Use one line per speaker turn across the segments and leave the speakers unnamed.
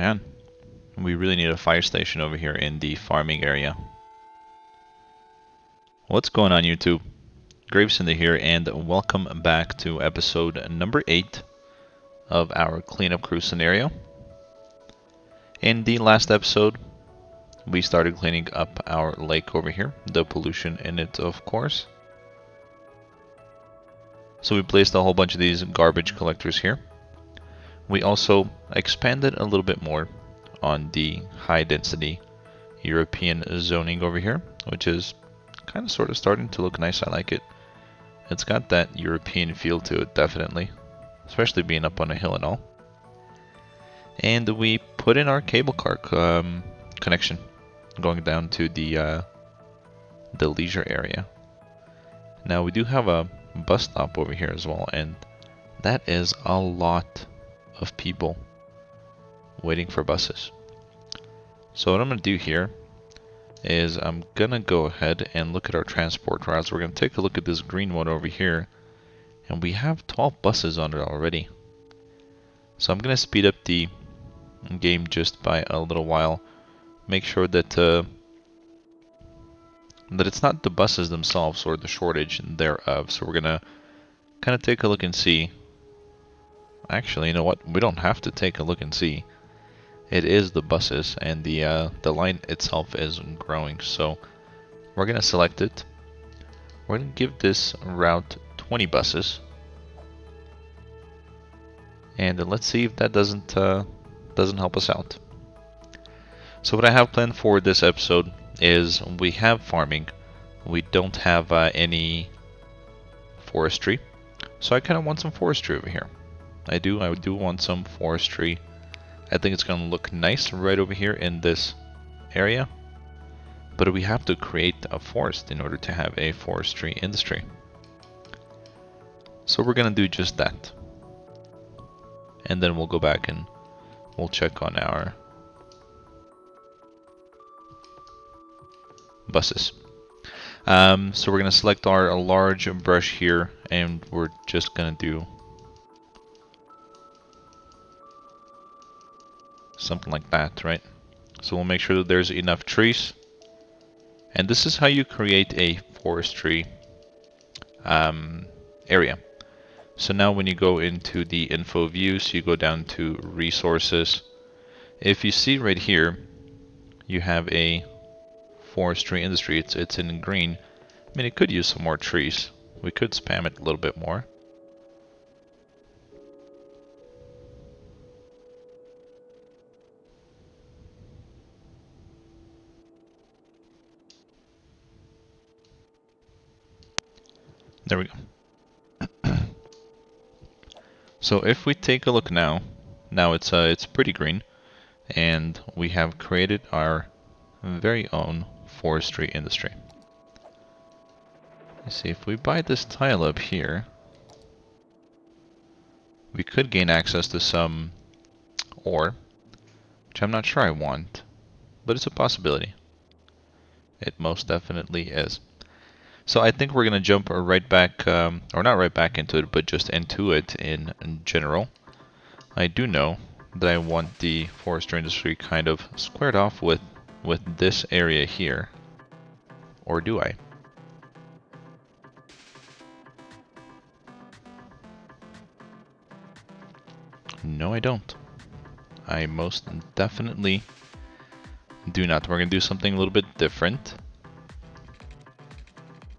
man, we really need a fire station over here in the farming area. What's going on, YouTube? GraveCinder here, and welcome back to episode number 8 of our cleanup crew scenario. In the last episode, we started cleaning up our lake over here, the pollution in it, of course. So we placed a whole bunch of these garbage collectors here. We also expanded a little bit more on the high density European zoning over here, which is kind of sort of starting to look nice. I like it. It's got that European feel to it, definitely, especially being up on a hill and all. And we put in our cable car connection going down to the leisure area. Now we do have a bus stop over here as well, and that is a lot of people waiting for buses. So what I'm going to do here is I'm going to go ahead and look at our transport routes. We're going to take a look at this green one over here, and we have 12 buses on it already. So I'm going to speed up the game just by a little while. Make sure that that it's not the buses themselves or the shortage thereof. So we're going to kind of take a look and see. Actually, you know what? We don't have to take a look and see. It is the buses, and the line itself is growing. So we're going to select it. We're going to give this route 20 buses. And let's see if that doesn't help us out. So what I have planned for this episode is we have farming. We don't have any forestry. So I kind of want some forestry over here. I do want some forestry. I think it's going to look nice right over here in this area. But we have to create a forest in order to have a forestry industry. So we're going to do just that. And then we'll go back and we'll check on our buses. So we're going to select our large brush here, and we're just going to do something like that, right? So we'll make sure that there's enough trees. And this is how you create a forestry area. So now when you go into the info views, you go down to resources. If you see right here, you have a forestry industry. It's in green. I mean, it could use some more trees. We could spam it a little bit more. There we go. So if we take a look now it's pretty green, and we have created our very own forestry industry. Let's see, if we buy this tile up here, we could gain access to some ore, which I'm not sure I want, but it's a possibility. It most definitely is. So I think we're going to jump right back, or not right back into it, but just into it in general. I do know that I want the forestry industry kind of squared off with this area here. Or do I? No, I don't. I most definitely do not. We're going to do something a little bit different.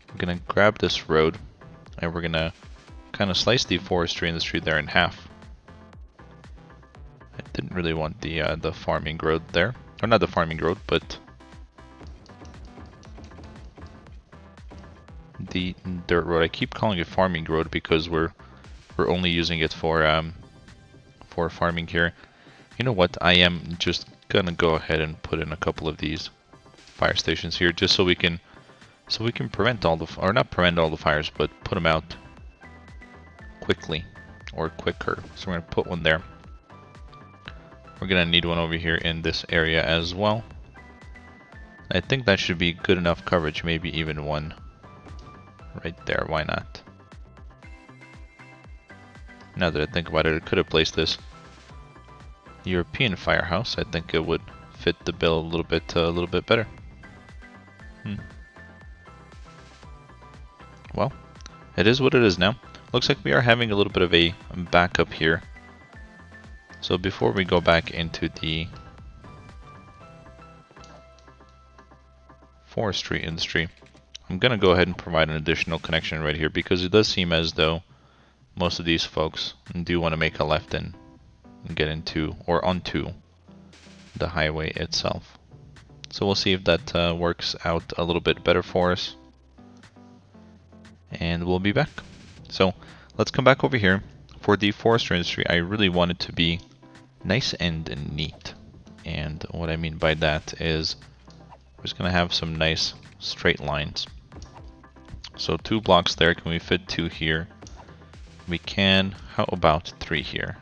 We're going to grab this road, and we're going to kind of slice the forestry industry there in half. I didn't really want the farming road there. Or not the farming road, but the dirt road. I keep calling it farming road because we're only using it for farming here. You know what? I am just gonna go ahead and put in a couple of these fire stations here, just so we can prevent all the, or not prevent all the fires, but put them out quickly or quicker. So we're gonna put one there. We're gonna need one over here in this area as well. I think that should be good enough coverage, maybe even one right there. Why not? Now that I think about it, I could have placed this European firehouse, I think it would fit the bill a little bit better. Well, it is what it is now. Looks like we are having a little bit of a backup here. So before we go back into the forestry industry, I'm gonna go ahead and provide an additional connection right here, because it does seem as though most of these folks do want to make a left and get into or onto the highway itself. So we'll see if that works out a little bit better for us, and we'll be back. So let's come back over here. For the forestry industry, I really want it to be nice and neat, and what I mean by that is we're just gonna have some nice straight lines. So 2 blocks there. Can we fit 2 here? We can. How about 3 here?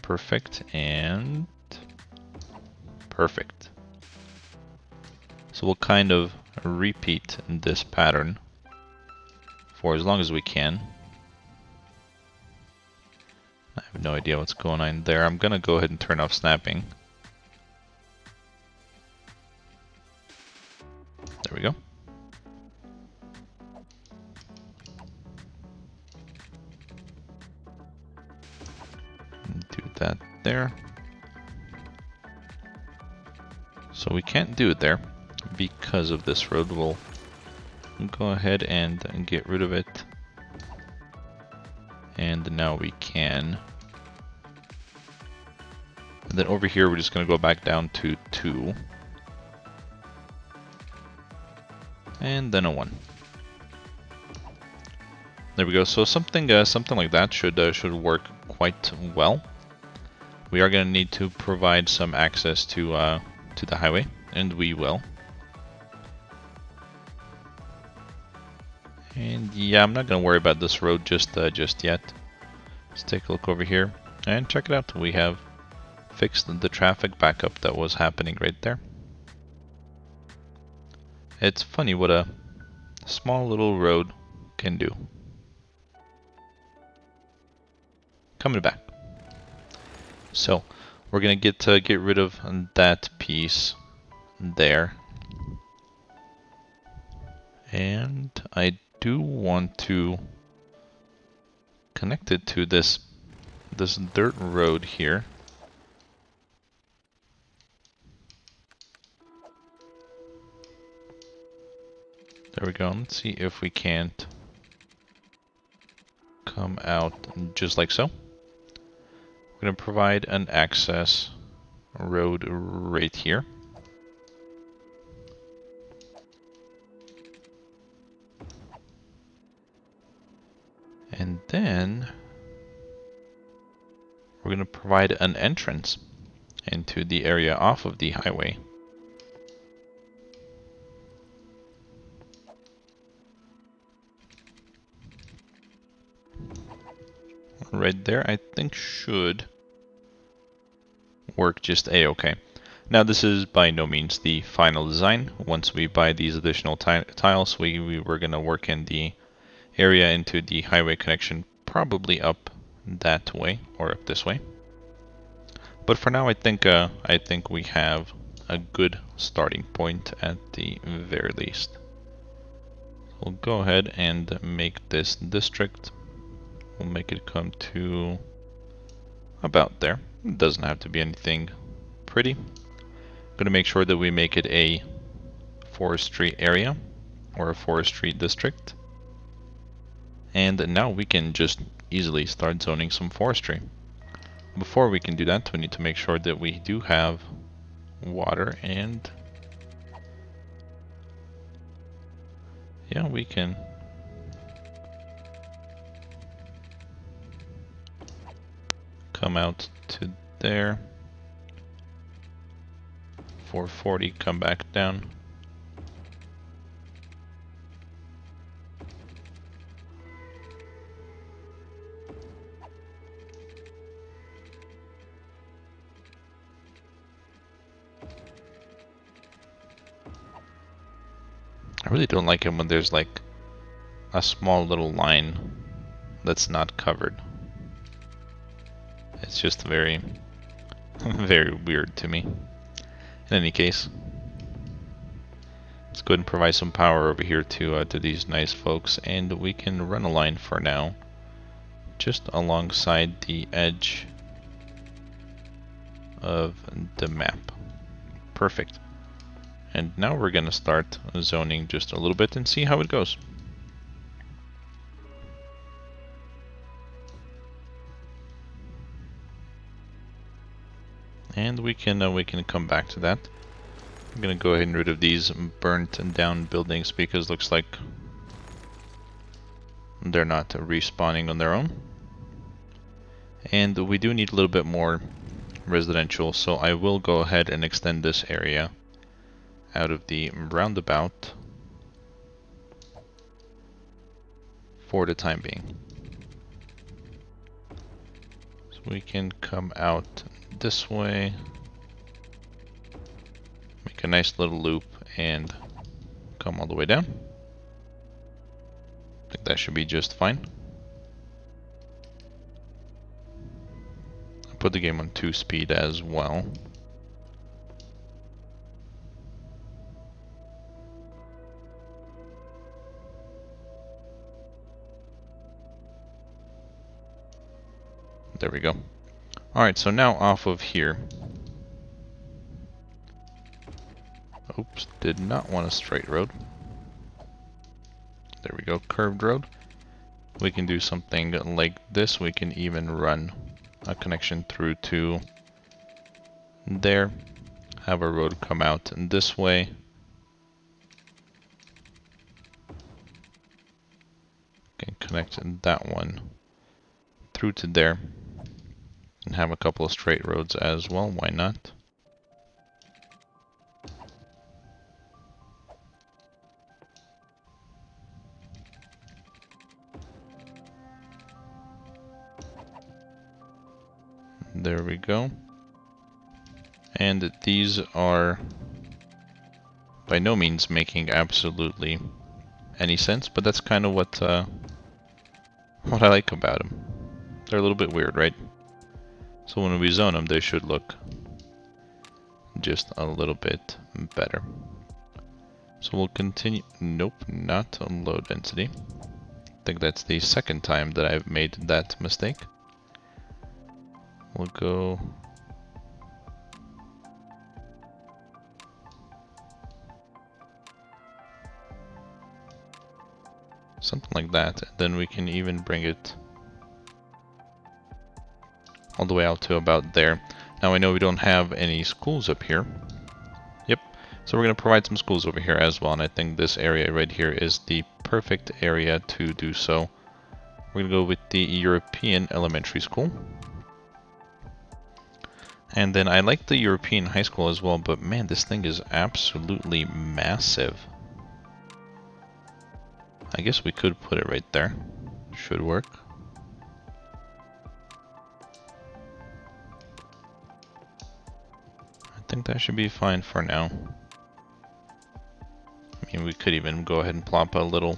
Perfect and perfect. So we'll kind of repeat this pattern for as long as we can. I have no idea what's going on there. I'm gonna go ahead and turn off snapping. There we go. Do that there. So we can't do it there because of this road. We'll go ahead and get rid of it. And now we can. And then over here, we're just going to go back down to 2. And then a 1. There we go. So something like that should work quite well. We are going to need to provide some access to the highway, and we will. And yeah, I'm not going to worry about this road just yet. Let's take a look over here and check it out. We have fixed the traffic backup that was happening right there. It's funny what a small little road can do. Coming back. So we're gonna get rid of that piece there, and I do want to connect it to this dirt road here. There we go. Let's see if we can't come out just like so. We're going to provide an access road right here. And then we're going to provide an entrance into the area off of the highway. Right there, I think should work just a-okay. Now this is by no means the final design. Once we buy these additional tiles, we were going to work in the area into the highway connection, probably up that way or up this way. But for now, I think we have a good starting point at the very least. We'll go ahead and make this district. We'll make it come to about there. It doesn't have to be anything pretty. I'm going to make sure that we make it a forestry area or a forestry district. And now we can just easily start zoning some forestry. Before we can do that, we need to make sure that we do have water, and yeah, we can come out to there. 440, come back down. I really don't like it when there's like a small little line that's not covered. It's just very Very weird to me. In any case, let's go ahead and provide some power over here to these nice folks, and we can run a line for now, just alongside the edge of the map. Perfect. And now we're gonna start zoning just a little bit and see how it goes. And we can come back to that. I'm gonna go ahead and rid of these burnt down buildings because it looks like they're not respawning on their own. And we do need a little bit more residential, so I will go ahead and extend this area out of the roundabout for the time being. So we can come out this way, make a nice little loop and come all the way down. I think that should be just fine. I'll put the game on 2-speed as well. There we go. Alright, so now off of here. Oops, did not want a straight road. There we go, curved road. We can do something like this. We can even run a connection through to there. Have a road come out in this way. Can connect that one through to there. And have a couple of straight roads as well, why not? There we go. And these are by no means making absolutely any sense, but that's kind of what I like about them. They're a little bit weird, right? So when we zone them, they should look just a little bit better. So we'll continue. Nope, not on low density. I think that's the second time that I've made that mistake. We'll go something like that. Then we can even bring it all the way out to about there. Now I know we don't have any schools up here. Yep. So we're going to provide some schools over here as well. And I think this area right here is the perfect area to do so. We're going to go with the European Elementary School. And then I like the European High School as well, but man, this thing is absolutely massive. I guess we could put it right there. Should work. I think that should be fine for now. I mean, we could even go ahead and plop a little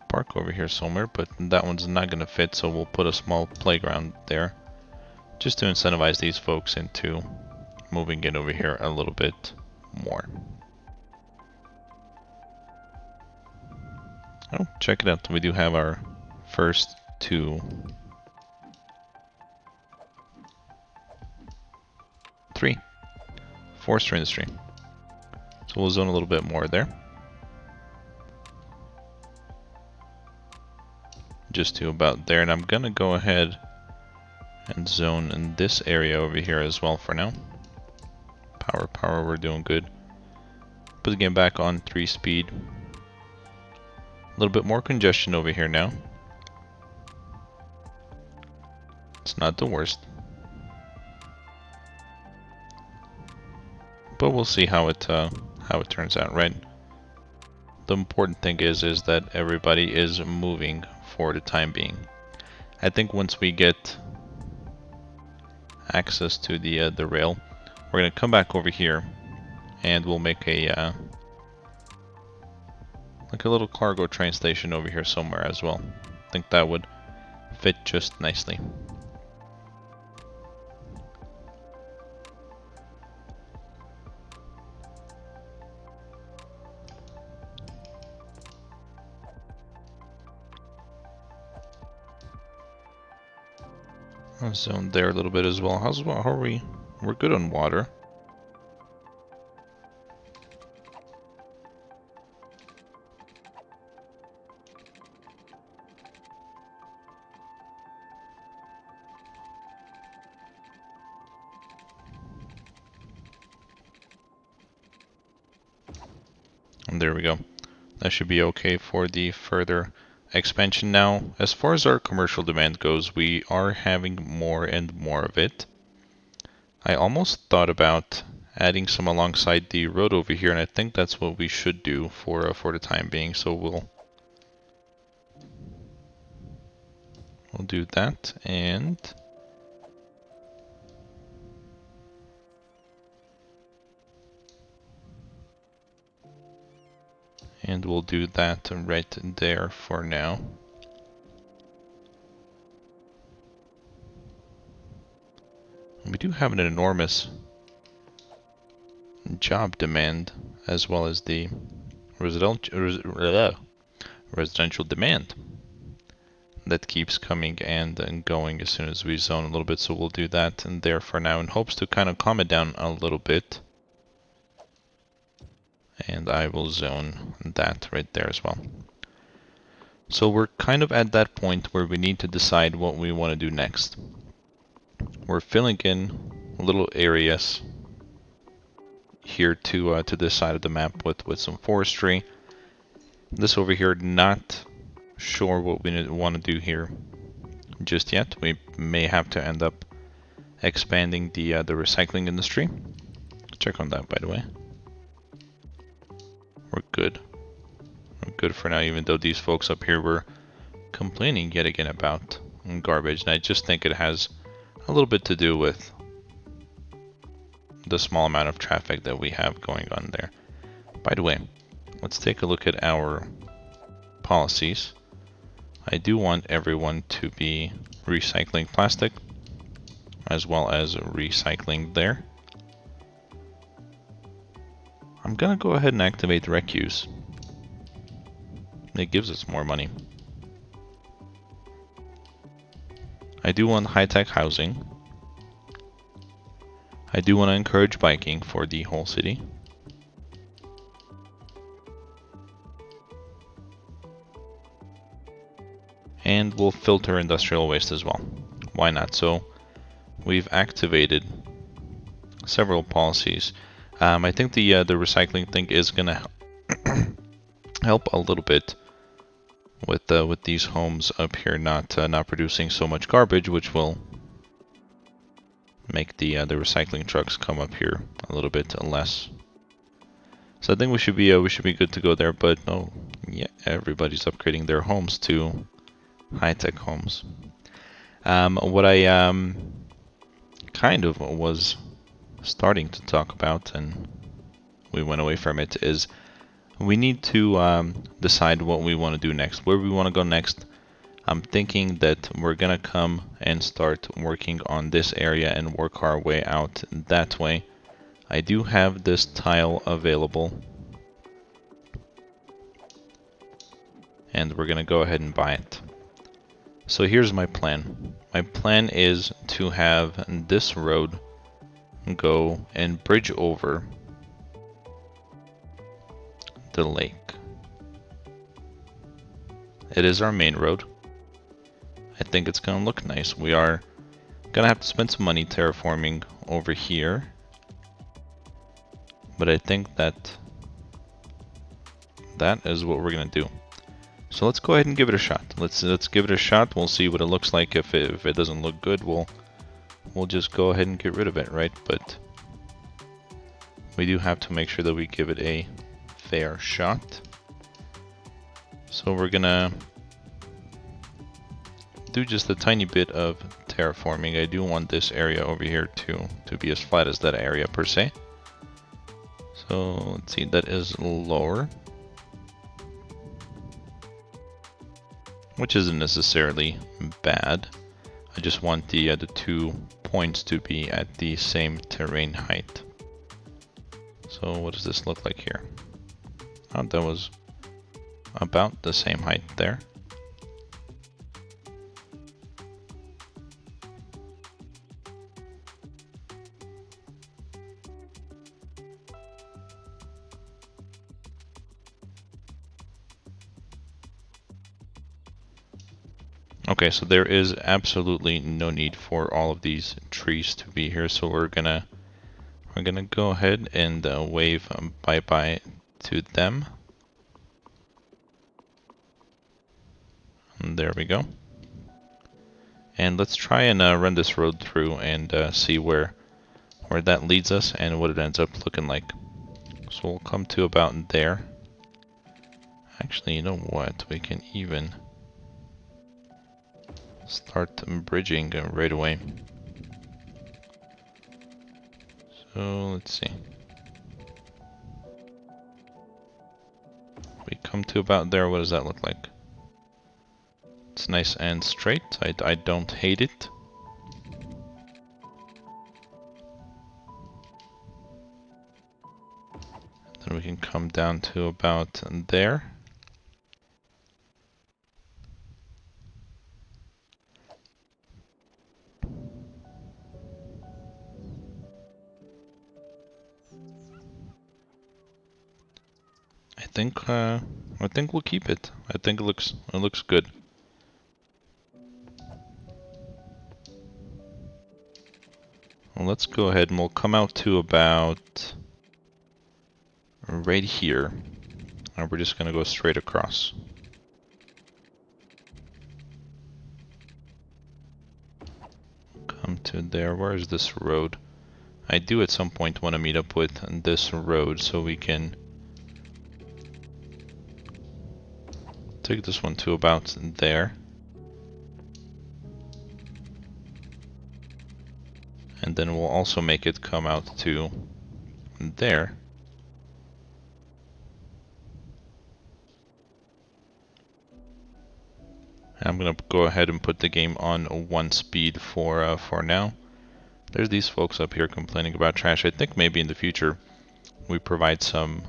park over here somewhere, but that one's not going to fit, so we'll put a small playground there just to incentivize these folks into moving in over here a little bit more. Oh, check it out. We do have our first two forestry industry. So we'll zone a little bit more there. Just to about there, and I'm gonna go ahead and zone in this area over here as well for now. Power, we're doing good. Put the game back on 3-speed. A little bit more congestion over here now. It's not the worst. But we'll see how it turns out, right? The important thing is that everybody is moving for the time being. I think once we get access to the rail, we're gonna come back over here, and we'll make a like a little cargo train station over here somewhere as well. I think that would fit just nicely. I'll zone there a little bit as well. How are we? We're good on water. And there we go. That should be okay for the further expansion now. As far as our commercial demand goes, we are having more and more of it. I almost thought about adding some alongside the road over here, and I think that's what we should do for the time being. So we'll do that, and we'll do that right there for now. We do have an enormous job demand, as well as the residential demand that keeps coming and going as soon as we zone a little bit. So we'll do that in there for now in hopes to kind of calm it down a little bit. And I will zone that right there as well. So we're kind of at that point where we need to decide what we want to do next. We're filling in little areas here to this side of the map with some forestry. This over here, not sure what we want to do here just yet. We may have to end up expanding the recycling industry. Check on that, by the way. We're good. We're good for now, even though these folks up here were complaining yet again about garbage. And I just think it has a little bit to do with the small amount of traffic that we have going on there. By the way, let's take a look at our policies. I do want everyone to be recycling plastic as well as recycling there. I'm gonna go ahead and activate rec use. It gives us more money. I do want high-tech housing. I do want to encourage biking for the whole city. And we'll filter industrial waste as well. Why not? So we've activated several policies. I think the recycling thing is gonna help a little bit with these homes up here not producing so much garbage, which will make the recycling trucks come up here a little bit less. So I think we should be good to go there. But no, yeah, everybody's upgrading their homes to high-tech homes. What I kind of was starting to talk about, and we went away from it, is we need to decide what we want to do next, where we want to go next. I'm thinking that we're gonna come and start working on this area and work our way out that way. I do have this tile available, and we're gonna go ahead and buy it. So here's my plan. My plan is to have this road go and bridge over the lake. It is our main road. I think it's gonna look nice. We are gonna have to spend some money terraforming over here, but I think that is what we're gonna do. So let's go ahead and give it a shot. Let's give it a shot. We'll see what it looks like. If it doesn't look good, we'll just go ahead and get rid of it, right? But we do have to make sure that we give it a fair shot. So we're gonna do just a tiny bit of terraforming. I do want this area over here to be as flat as that area per se. So let's see, that is lower. which isn't necessarily bad. I just want the 2 points to be at the same terrain height. So what does this look like here? Oh, that was about the same height there. Okay, so there is absolutely no need for all of these trees to be here, so we're gonna go ahead and wave bye-bye to them. And there we go. And let's try and run this road through and see where that leads us and what it ends up looking like. So we'll come to about there. Actually, you know what? We can even start bridging right away. So let's see. We come to about there. What does that look like? It's nice and straight. I don't hate it. Then we can come down to about there. I think we'll keep it. I think it looks good. Well, let's go ahead and we'll come out to about right here. And we're just gonna go straight across. Come to there. Where is this road? I do at some point want to meet up with this road so we can take this one to about there. And then we'll also make it come out to there. I'm gonna go ahead and put the game on 1 speed for now. There's these folks up here complaining about trash. I think maybe in the future we provide some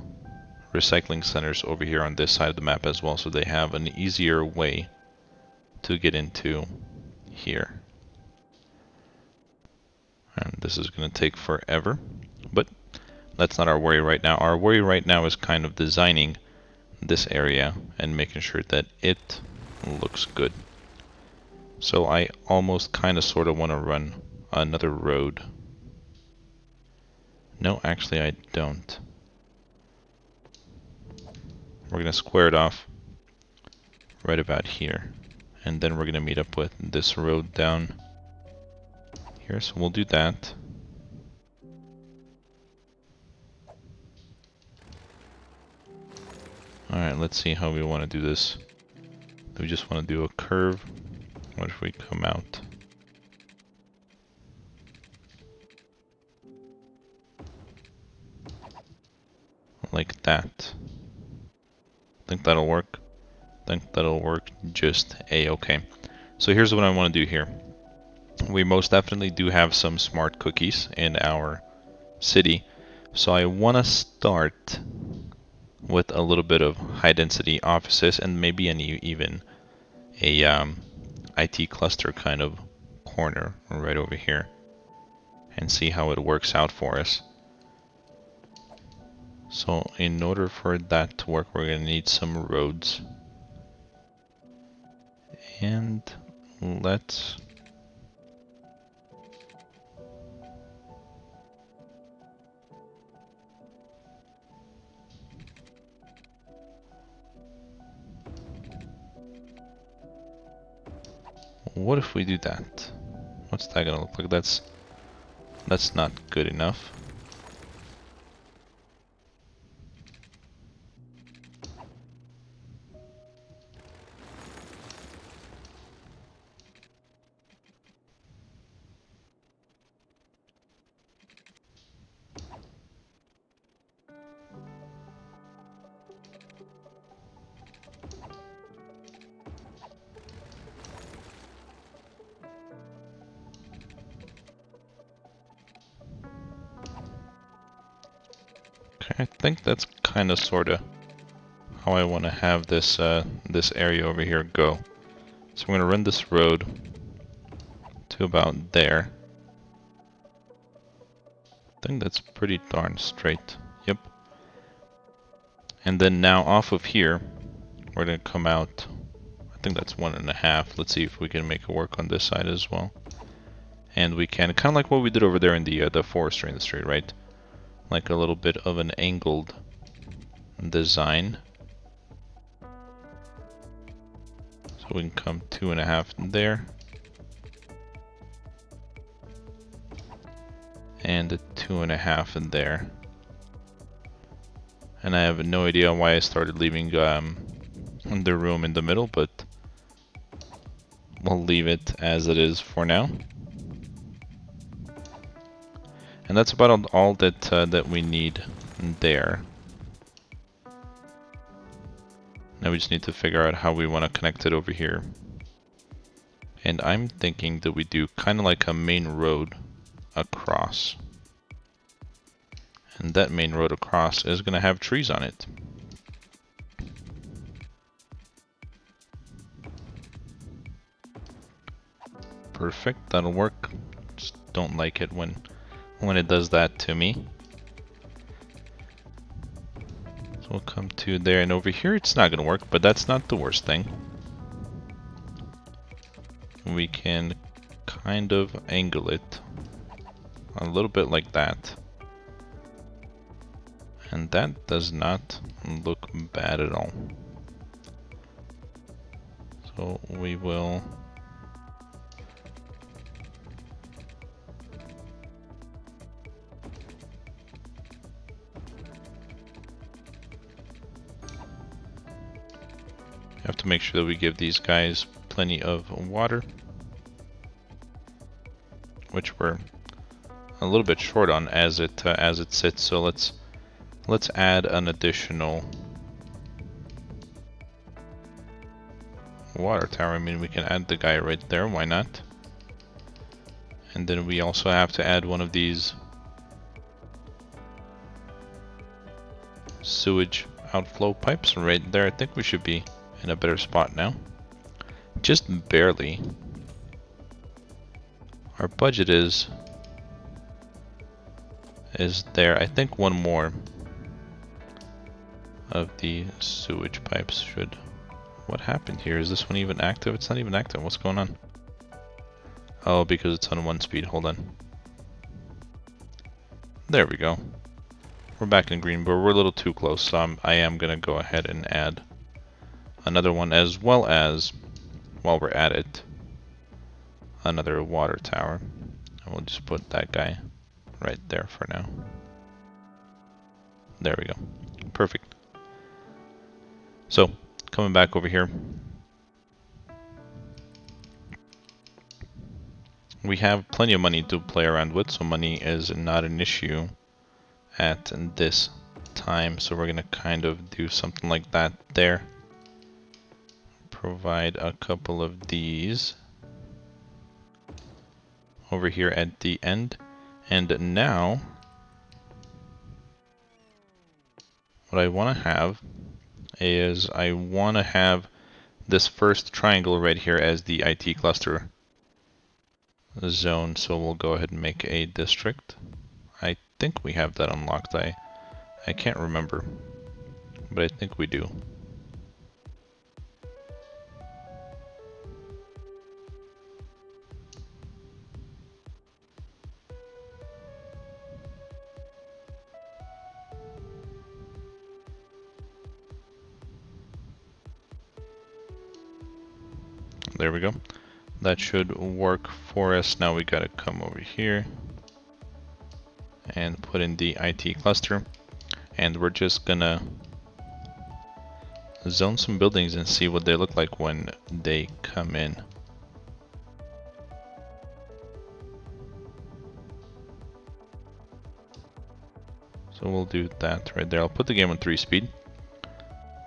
recycling centers over here on this side of the map as well, so they have an easier way to get into here. And this is going to take forever, but that's not our worry right now. Our worry right now is kind of designing this area and making sure that it looks good. So I almost kind of sort of want to run another road. No, actually I don't. We're going to square it off right about here. And then we're going to meet up with this road down here. So we'll do that. Alright, let's see how we want to do this. Do we just want to do a curve? What if we come out? Like that. Think that'll work? Think that'll work just a-okay. So here's what I want to do here. We most definitely do have some smart cookies in our city. So I want to start with a little bit of high density offices and maybe even a IT cluster kind of corner right over here and see how it works out for us. So in order for that to work, we're going to need some roads. And let's what if we do that? What's that gonna look like? That's not good enough. Okay, I think that's kind of sort of how I want to have this this area over here go. So I'm going to run this road to about there. I think that's pretty darn straight. Yep. And then now off of here, we're going to come out. I think that's 1.5. Let's see if we can make it work on this side as well. And we can, kind of like what we did over there in the forestry industry, right? Like a little bit of an angled design. So we can come 2.5 there. And a 2.5 in there. And I have no idea why I started leaving the room in the middle, but we'll leave it as it is for now. And that's about all that that we need there. Now we just need to figure out how we want to connect it over here. And I'm thinking that we do kind of like a main road across. And that main road across is going to have trees on it. Perfect, that'll work. Just don't like it when it does that to me. So we'll come to there, and over here it's not going to work, but that's not the worst thing. We can kind of angle it a little bit like that. And that does not look bad at all. So we will have to make sure that we give these guys plenty of water, which we're a little bit short on as it sits. So let's add an additional water tower. I mean, we can add the guy right there, why not? And then we also have to add one of these sewage outflow pipes right there. I think we should be in a better spot now. Just barely. Our budget is there. I think one more of the sewage pipes should... What happened here? Is this one even active? It's not even active. What's going on? Oh, because it's on 1 speed. Hold on. There we go. We're back in green, but we're a little too close, so I am going to go ahead and add another one, as well as, while we're at it, another water tower. And we'll just put that guy right there for now. There we go. Perfect. So, coming back over here, we have plenty of money to play around with, so money is not an issue at this time. So we're gonna kind of do something like that there. Provide a couple of these over here at the end. And now, what I want to have is I want to have this first triangle right here as the IT cluster zone. So we'll go ahead and make a district. I think we have that unlocked. I can't remember, but I think we do. There we go. That should work for us. Now we gotta come over here and put in the IT cluster, and we're just gonna zone some buildings and see what they look like when they come in. So we'll do that right there. I'll put the game on 3 speed.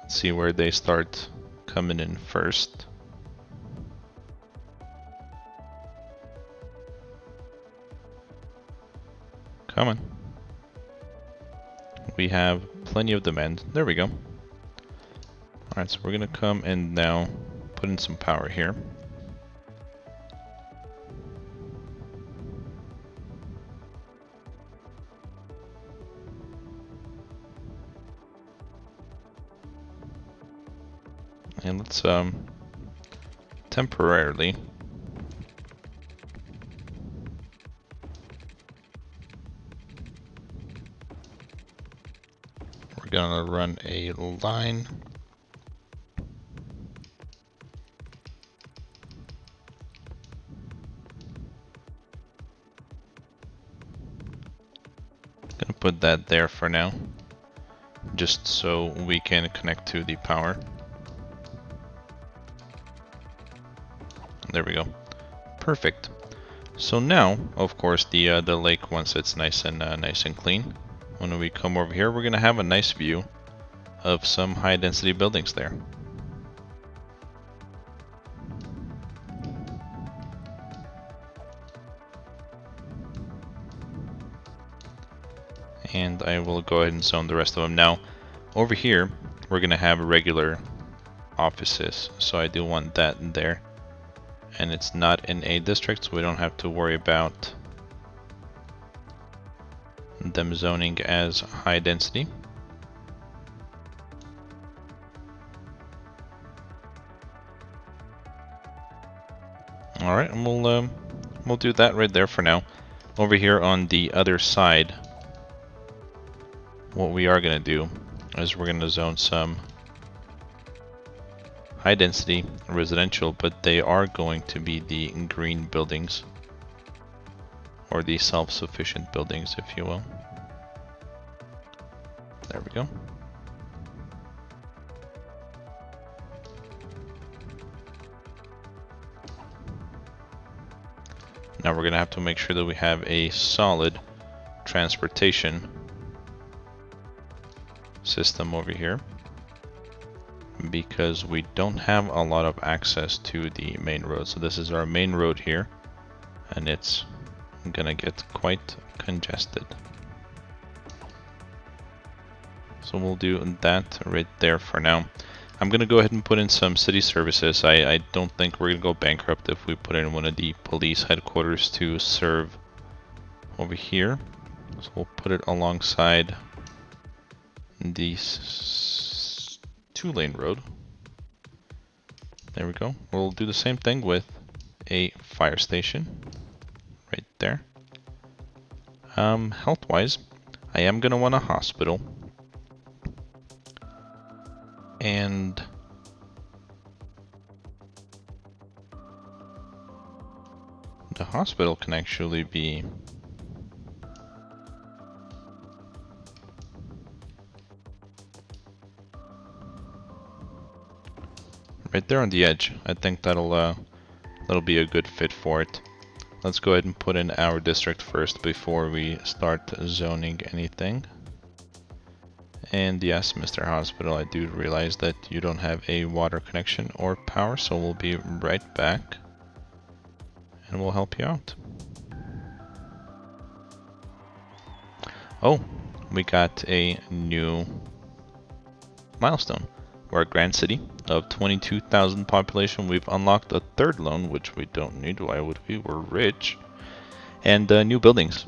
Let's see where they start coming in first. Come on. we have plenty of demand. There we go. Alright, so we're gonna come and now put in some power here. And let's temporarily we're gonna run a line gonna put that there for now, just so we can connect to the power. There we go. Perfect. So now, of course, the lake, once it's nice and clean, when we come over here, we're gonna have a nice view of some high density buildings there. And I will go ahead and zone the rest of them. Now, over here, we're gonna have regular offices, so I do want that in there. And it's not in a district, so we don't have to worry about them zoning as high density. Alright, and we'll do that right there for now. Over here on the other side, what we are gonna do is we're gonna zone some high density residential, but they are going to be the green buildings, or the self-sufficient buildings, if you will. There we go. Now we're gonna have to make sure that we have a solid transportation system over here, because we don't have a lot of access to the main road. So this is our main road here, and it's gonna get quite congested. So we'll do that right there for now. I'm gonna go ahead and put in some city services. I don't think we're gonna go bankrupt if we put in one of the police headquarters to serve over here. So we'll put it alongside the 2-lane road. There we go. We'll do the same thing with a fire station right there. Health-wise, I am gonna want a hospital, and the hospital can actually be right there on the edge. I think that'll be a good fit for it. Let's go ahead and put in our district first before we start zoning anything. And yes, Mr. Hospital, I do realize that you don't have a water connection or power, so we'll be right back and we'll help you out. Oh, we got a new milestone. We're a grand city of 22,000 population. We've unlocked a 3rd loan, which we don't need. Why would we? We're rich. And new buildings.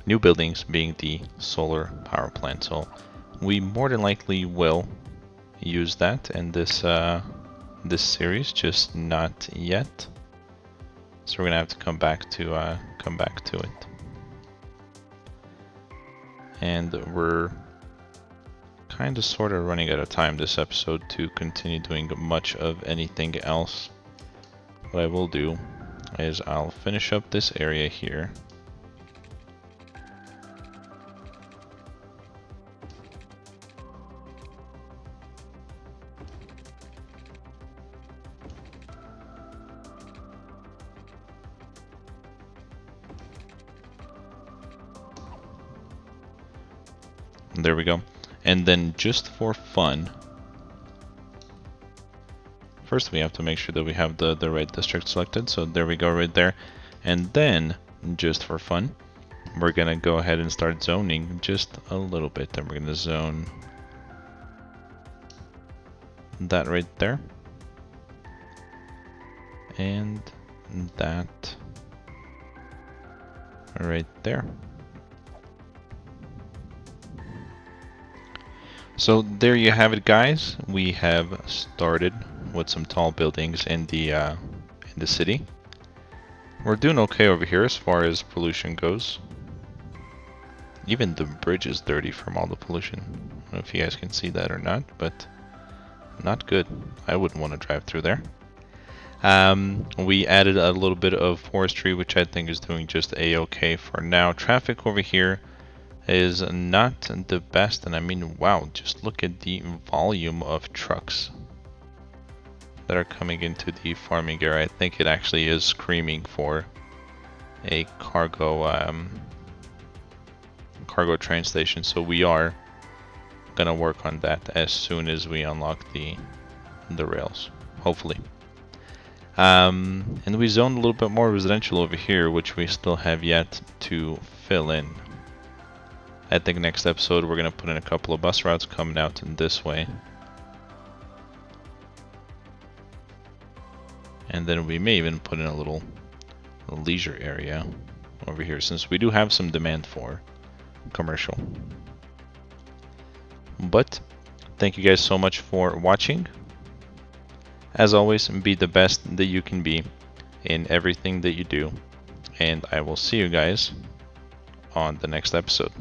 New buildings being the solar power plant. So we more than likely will use that in this this series, just not yet. So we're gonna have to come back to it. And we're kind of sort of running out of time this episode to continue doing much of anything else. What I will do is I'll finish up this area here. There we go. And then just for fun, first we have to make sure that we have the right district selected. So there we go right there. And then just for fun, we're gonna go ahead and start zoning just a little bit. Then we're gonna zone that right there, and that right there. So there you have it, guys. We have started with some tall buildings in the city. We're doing okay over here as far as pollution goes. Even the bridge is dirty from all the pollution. I don't know if you guys can see that or not, but not good. I wouldn't want to drive through there. We added a little bit of forestry, which I think is doing just a-okay for now. Traffic over here is not the best, and I mean, wow, just look at the volume of trucks that are coming into the farming area. I think it actually is screaming for a cargo train station, so we are gonna work on that as soon as we unlock the rails, hopefully. And we zoned a little bit more residential over here, which we still have yet to fill in. I think next episode we're gonna put in a couple of bus routes coming out in this way. And then we may even put in a little leisure area over here, since we do have some demand for commercial. But thank you guys so much for watching. As always, be the best that you can be in everything that you do, and I will see you guys on the next episode.